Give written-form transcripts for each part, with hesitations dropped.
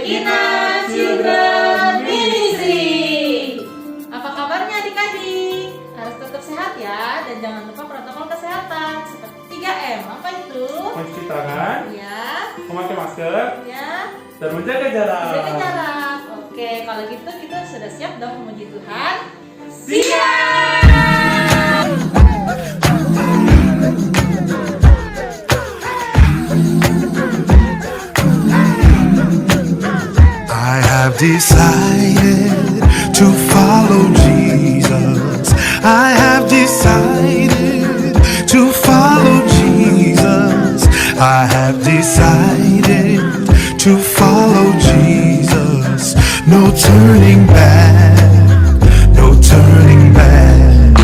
Regina Children Ministry. Apa kabarnya adik-adik? Harus tetap sehat ya, dan jangan lupa protokol kesehatan seperti 3M. Apa itu? Mencuci tangan, Ya, memakai masker, ya, dan menjaga jarak. jaga jarak. Oke, kalau gitu kita sudah siap dong memuji Tuhan. Siap! I have decided to follow Jesus. I have decided to follow Jesus. I have decided to follow Jesus. No turning back, no turning back.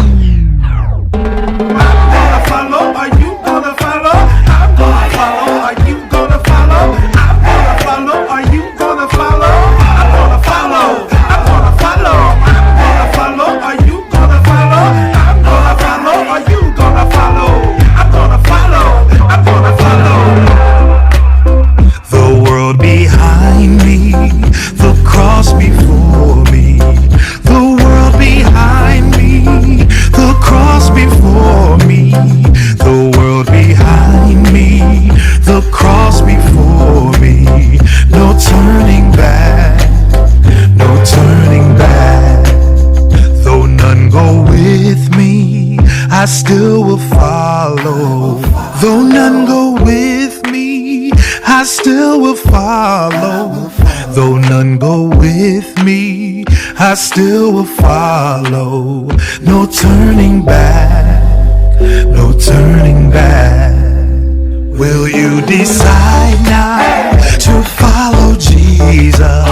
I'm gonna follow, are you gonna follow? I'm gonna follow, are you gonna follow? I'm gonna follow, are you gonna follow? I'm gonna follow, I'm gonna follow. I'm gonna follow, are you gonna follow? I'm gonna follow, are you gonna follow? I'm gonna follow, I'm gonna follow. The world behind me, the cross before me. The world behind me, the cross before me. The world behind me, the cross before me. No turning back, no turning back. Though none go with me, I still will follow. Though none go with me, I still will follow. Though none go with me, I still will follow. No turning back, no turning back. Will you decide now to follow Jesus?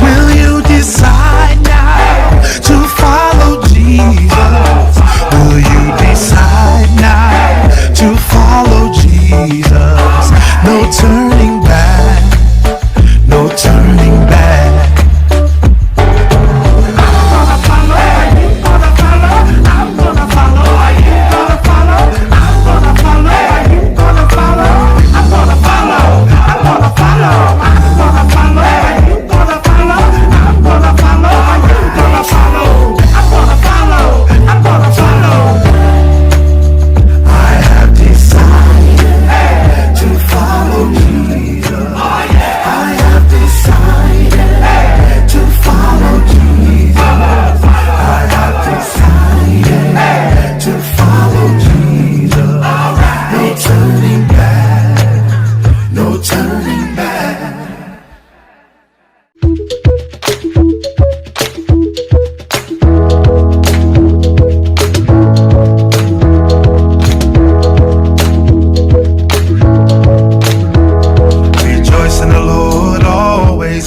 Will you decide now to follow Jesus? Will you decide now to follow Jesus? No turning back, no turning back.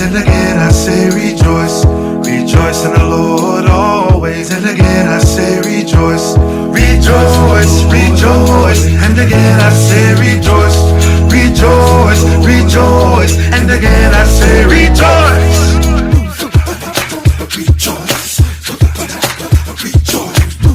And again I say rejoice, rejoice in the Lord always. And again I say rejoice, rejoice, rejoice. And again I say rejoice, rejoice, rejoice. And again I say rejoice. Rejoice, rejoice,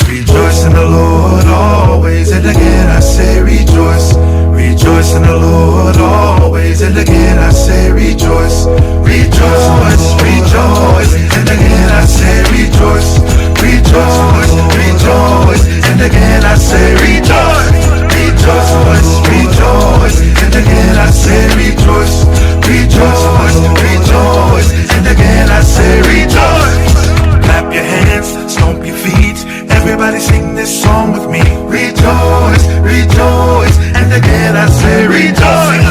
rejoice in the Lord always. And again I say rejoice. Rejoice in the Lord always, and again I say rejoice, rejoice, rejoice, and again I say rejoice, rejoice, rejoice, and again I say rejoice, rejoice, rejoice, and again I say rejoice, rejoice, rejoice, and again I say rejoice. Clap your hands, stomp your feet, everybody sing this song with me. Rejoice, rejoice, and again I say rejoice.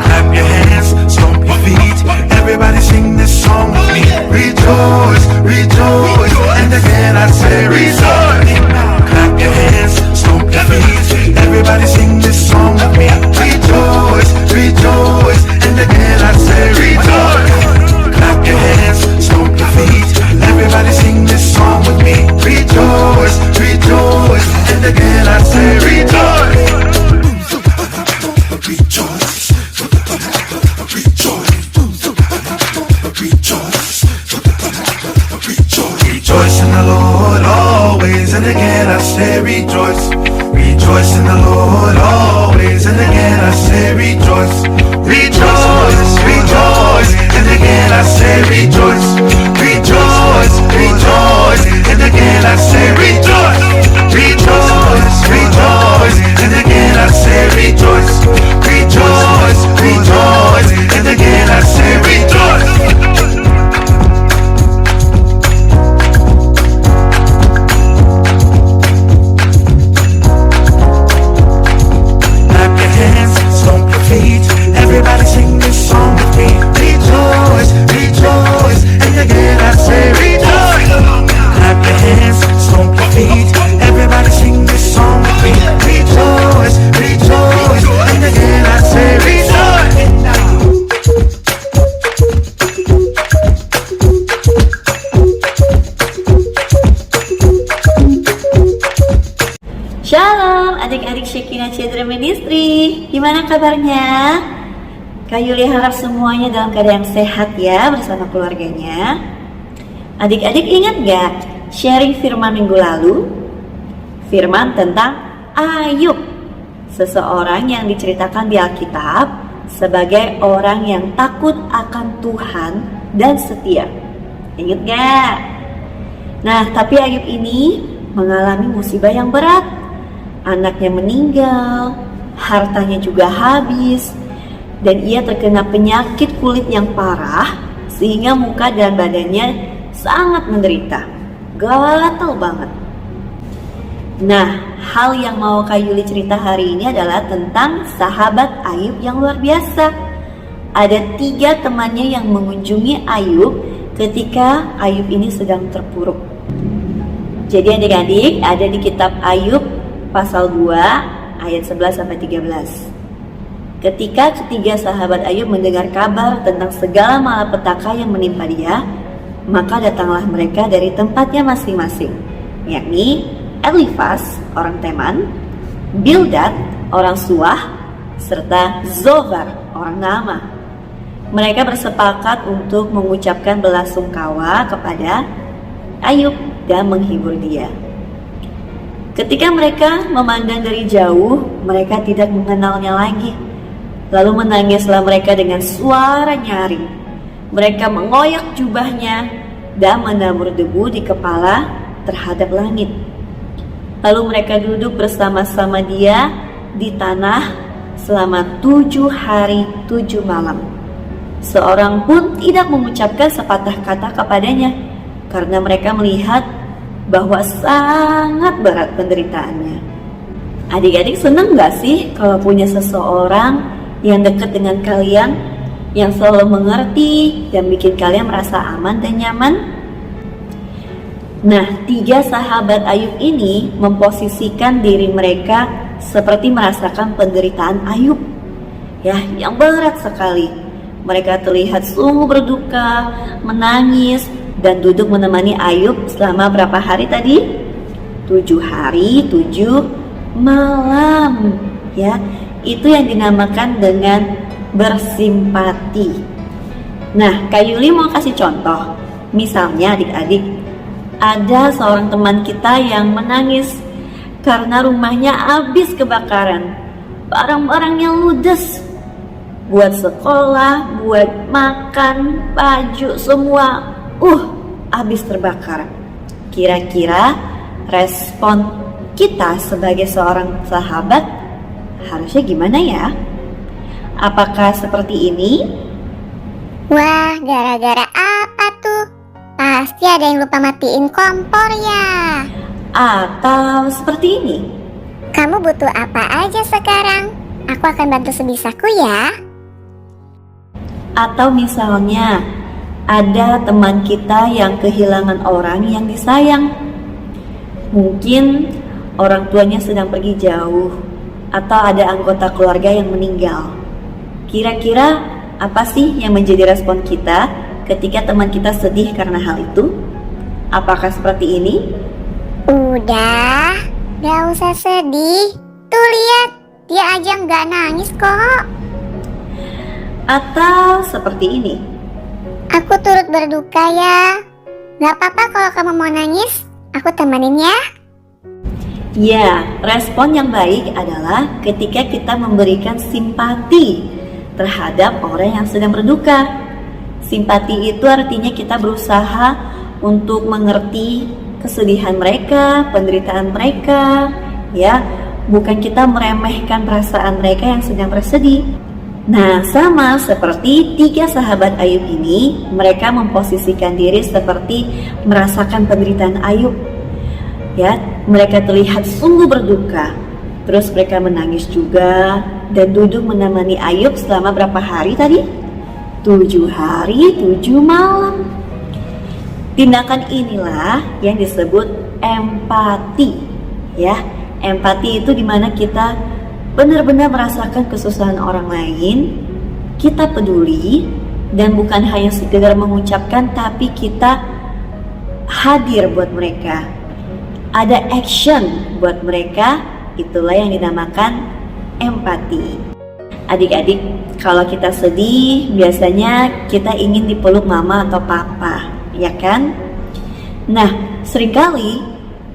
Clap your hands, stomp your feet, everybody sing this song with me. Rejoice, rejoice, and again I say rejoice. Clap your hands, stomp your feet, everybody sing this song with me. Rejoice, rejoice, and again I say rejoice. Clap your hands, stomp your feet, everybody sing this song with me. Rejoice, rejoice, and again I say rejoice. Rejoice, rejoice, rejoice in the Lord always, and again I say rejoice. Rejoice in the Lord always, and again I say rejoice. Rejoice, rejoice, and again I say rejoice. Rejoice, rejoice, and again I say rejoice. Rejoice, rejoice, and again I say rejoice. Rejoice, rejoice, and again I say rejoice. Clap your hands, stomp your feet. Everybody sing this song with me. Rejoice, rejoice, and again I say rejoice. Clap your hands, stomp your feet. Everybody sing this song with me. Rejoice, rejoice, and again I say rejoice. Shalom adik-adik Shekinah Children Ministry. Gimana kabarnya? Kak Yuli harap semuanya dalam keadaan sehat ya bersama keluarganya. Adik-adik ingat gak sharing firman minggu lalu? Firman tentang Ayub, seseorang yang diceritakan di Alkitab sebagai orang yang takut akan Tuhan dan setia. Ingat gak? Nah, tapi Ayub ini mengalami musibah yang berat. Anaknya meninggal, hartanya juga habis, dan ia terkena penyakit kulit yang parah sehingga muka dan badannya sangat menderita, gatal banget. Nah, hal yang mau Kak Yuli cerita hari ini adalah tentang sahabat Ayub yang luar biasa. Ada 3 temannya yang mengunjungi Ayub ketika Ayub ini sedang terpuruk. Jadi adik-adik ada di kitab Ayub pasal 2 ayat 11-13. Ketika ketiga sahabat Ayub mendengar kabar tentang segala malapetaka yang menimpa dia, maka datanglah mereka dari tempatnya masing-masing, yakni Elifas orang Teman, Bildad orang Suah, serta Zobar orang Naamah. Mereka bersepakat untuk mengucapkan belasungkawa kepada Ayub dan menghibur dia. Ketika mereka memandang dari jauh, mereka tidak mengenalnya lagi. Lalu menangislah mereka dengan suara nyaring. Mereka mengoyak jubahnya dan menabur debu di kepala terhadap langit. Lalu mereka duduk bersama-sama dia di tanah selama 7 hari 7 malam. Seorang pun tidak mengucapkan sepatah kata kepadanya, karena mereka melihat bahwa sangat berat penderitaannya. Adik-adik senang gak sih kalau punya seseorang yang dekat dengan kalian, yang selalu mengerti dan bikin kalian merasa aman dan nyaman? Nah, 3 sahabat Ayub ini memposisikan diri mereka seperti merasakan penderitaan Ayub, ya, yang berat sekali. Mereka terlihat sungguh berduka, menangis, dan duduk menemani Ayub selama berapa hari tadi? 7 hari 7 malam, ya. Itu yang dinamakan dengan bersimpati. Nah, Kak Yuli mau kasih contoh. Misalnya adik-adik, ada seorang teman kita yang menangis karena rumahnya habis kebakaran. Barang-barangnya ludes. Buat sekolah, buat makan, baju, semua habis terbakar. Kira-kira respon kita sebagai seorang sahabat harusnya gimana ya? Apakah seperti ini? Wah, gara-gara apa tuh? Pasti ada yang lupa matiin kompor ya. Atau seperti ini? Kamu butuh apa aja sekarang? Aku akan bantu sebisaku ya. Atau misalnya ada teman kita yang kehilangan orang yang disayang. Mungkin orang tuanya sedang pergi jauh, atau ada anggota keluarga yang meninggal. Kira-kira apa sih yang menjadi respon kita ketika teman kita sedih karena hal itu? Apakah seperti ini? Udah, gak usah sedih. Tuh lihat, dia aja gak nangis kok. Atau seperti ini? Aku turut berduka ya. Gak apa-apa kalau kamu mau nangis, aku temenin ya. Ya, respon yang baik adalah ketika kita memberikan simpati terhadap orang yang sedang berduka. Simpati itu artinya kita berusaha untuk mengerti kesedihan mereka, penderitaan mereka, ya. Bukan kita meremehkan perasaan mereka yang sedang bersedih. Nah, sama seperti 3 sahabat Ayub ini, mereka memposisikan diri seperti merasakan penderitaan Ayub. Ya, mereka terlihat sungguh berduka. Terus mereka menangis juga dan duduk menemani Ayub selama berapa hari tadi? 7 hari, 7 malam. Tindakan inilah yang disebut empati. Ya, empati itu dimana kita benar-benar merasakan kesusahan orang lain, kita peduli, dan bukan hanya sekedar mengucapkan, tapi kita hadir buat mereka. Ada action buat mereka, itulah yang dinamakan empati. Adik-adik, kalau kita sedih, biasanya kita ingin dipeluk mama atau papa, ya kan? Nah, seringkali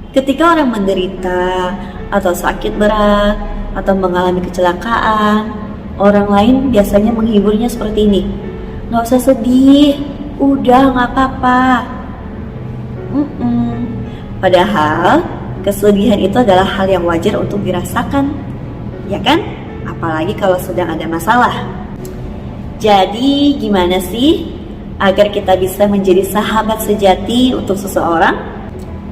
ketika orang menderita atau sakit berat atau mengalami kecelakaan, orang lain biasanya menghiburnya seperti ini. Gak usah sedih, udah gak apa-apa. Padahal kesedihan itu adalah hal yang wajar untuk dirasakan, ya kan? Apalagi kalau sedang ada masalah. Jadi gimana sih agar kita bisa menjadi sahabat sejati untuk seseorang?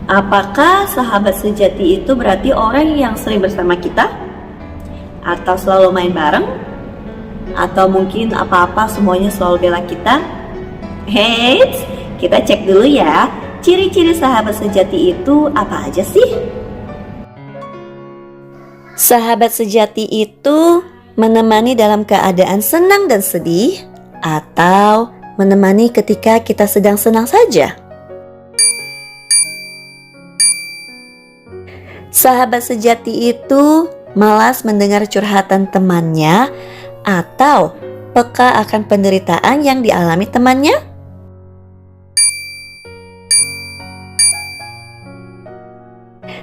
Apakah sahabat sejati itu berarti orang yang sering bersama kita? Atau selalu main bareng? Atau mungkin apa-apa semuanya selalu bela kita? Heits, kita cek dulu ya. Ciri-ciri sahabat sejati itu apa aja sih? Sahabat sejati itu menemani dalam keadaan senang dan sedih, atau menemani ketika kita sedang senang saja. Sahabat sejati itu malas mendengar curhatan temannya atau peka akan penderitaan yang dialami temannya.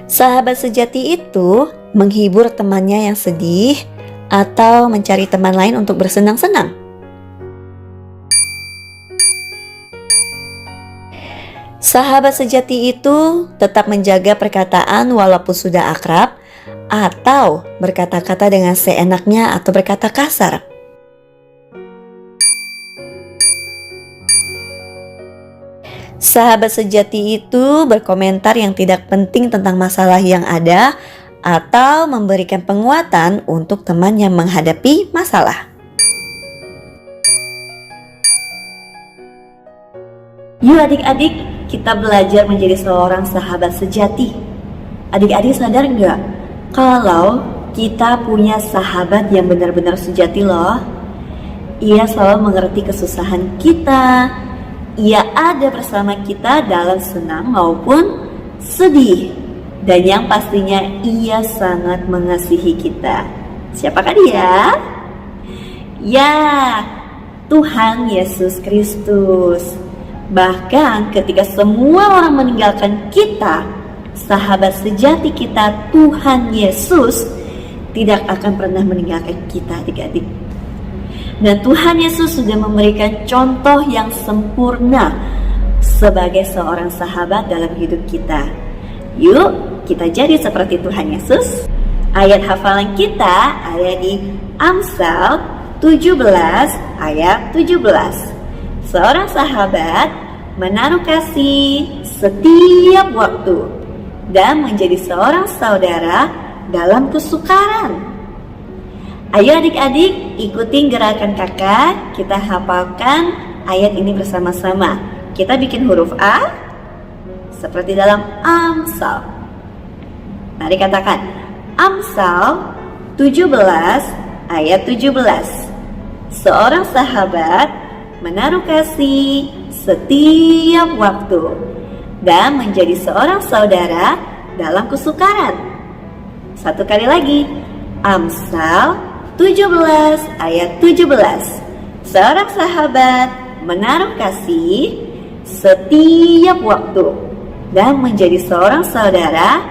Sahabat sejati itu menghibur temannya yang sedih atau mencari teman lain untuk bersenang-senang. Sahabat sejati itu tetap menjaga perkataan walaupun sudah akrab atau berkata-kata dengan seenaknya atau berkata kasar. Sahabat sejati itu berkomentar yang tidak penting tentang masalah yang ada atau memberikan penguatan untuk teman yang menghadapi masalah. Yuk adik-adik, kita belajar menjadi seorang sahabat sejati. Adik-adik sadar nggak kalau kita punya sahabat yang benar-benar sejati loh? Ia selalu mengerti kesusahan kita. Ia ada bersama kita dalam senang maupun sedih. Dan yang pastinya ia sangat mengasihi kita. Siapakah dia? Ya, Tuhan Yesus Kristus. Bahkan ketika semua orang meninggalkan kita, sahabat sejati kita Tuhan Yesus tidak akan pernah meninggalkan kita adik-adik. Dan Tuhan Yesus sudah memberikan contoh yang sempurna sebagai seorang sahabat dalam hidup kita. Yuk, kita jadi seperti Tuhan Yesus. Ayat hafalan kita ada di Amsal 17 ayat 17. Seorang sahabat menaruh kasih setiap waktu dan menjadi seorang saudara dalam kesukaran. Ayo adik-adik, ikutin gerakan kakak. Kita hafalkan ayat ini bersama-sama. Kita bikin huruf A seperti dalam Amsal. Mari katakan Amsal 17 ayat 17. Seorang sahabat menaruh kasih setiap waktu dan menjadi seorang saudara dalam kesukaran. Satu kali lagi, Amsal 17 ayat 17. Seorang sahabat menaruh kasih setiap waktu dan menjadi seorang saudara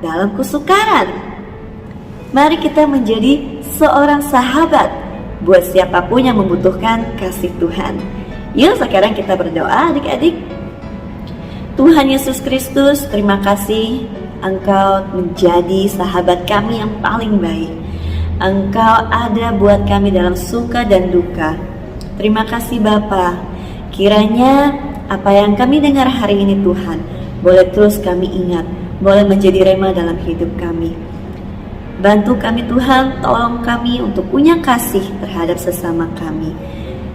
dalam kesukaran. Mari kita menjadi seorang sahabat buat siapapun yang membutuhkan kasih Tuhan. Yuk sekarang kita berdoa adik-adik. Tuhan Yesus Kristus, terima kasih Engkau menjadi sahabat kami yang paling baik. Engkau ada buat kami dalam suka dan duka. Terima kasih Bapa. Kiranya apa yang kami dengar hari ini Tuhan, boleh terus kami ingat, boleh menjadi rema dalam hidup kami. Bantu kami Tuhan, tolong kami untuk punya kasih terhadap sesama kami.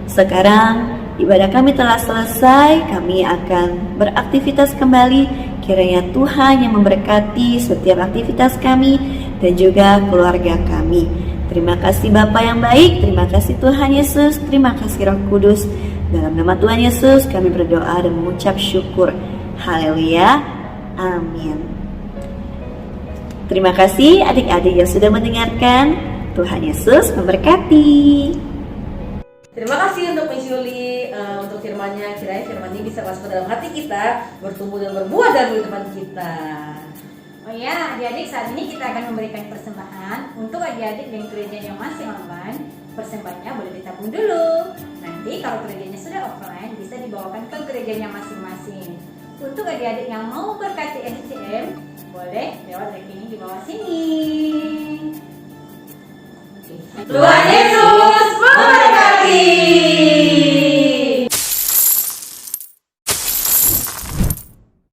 Sekarang ibadah kami telah selesai, kami akan beraktivitas kembali. Kiranya Tuhan yang memberkati setiap aktivitas kami dan juga keluarga kami. Terima kasih Bapa yang baik, terima kasih Tuhan Yesus, terima kasih Roh Kudus. Dalam nama Tuhan Yesus kami berdoa dan mengucap syukur. Haleluya, amin. Terima kasih adik-adik yang sudah mendengarkan. Tuhan Yesus memberkati. Terima kasih untuk Miss Yuli untuk firman-Nya. Kiranya firman ini bisa masuk ke dalam hati kita, bertumbuh dan berbuah dalam kehidupan kita. Oh ya, adik-adik, saat ini kita akan memberikan persembahan untuk adik-adik yang gerejanya masih online. Persembahannya boleh ditabung dulu. Nanti kalau gerejanya sudah offline, bisa dibawakan ke gerejanya masing-masing. Untuk adik-adik yang mau berkati SCM, boleh lewat rekening di bawah sini. Oke. Tuhan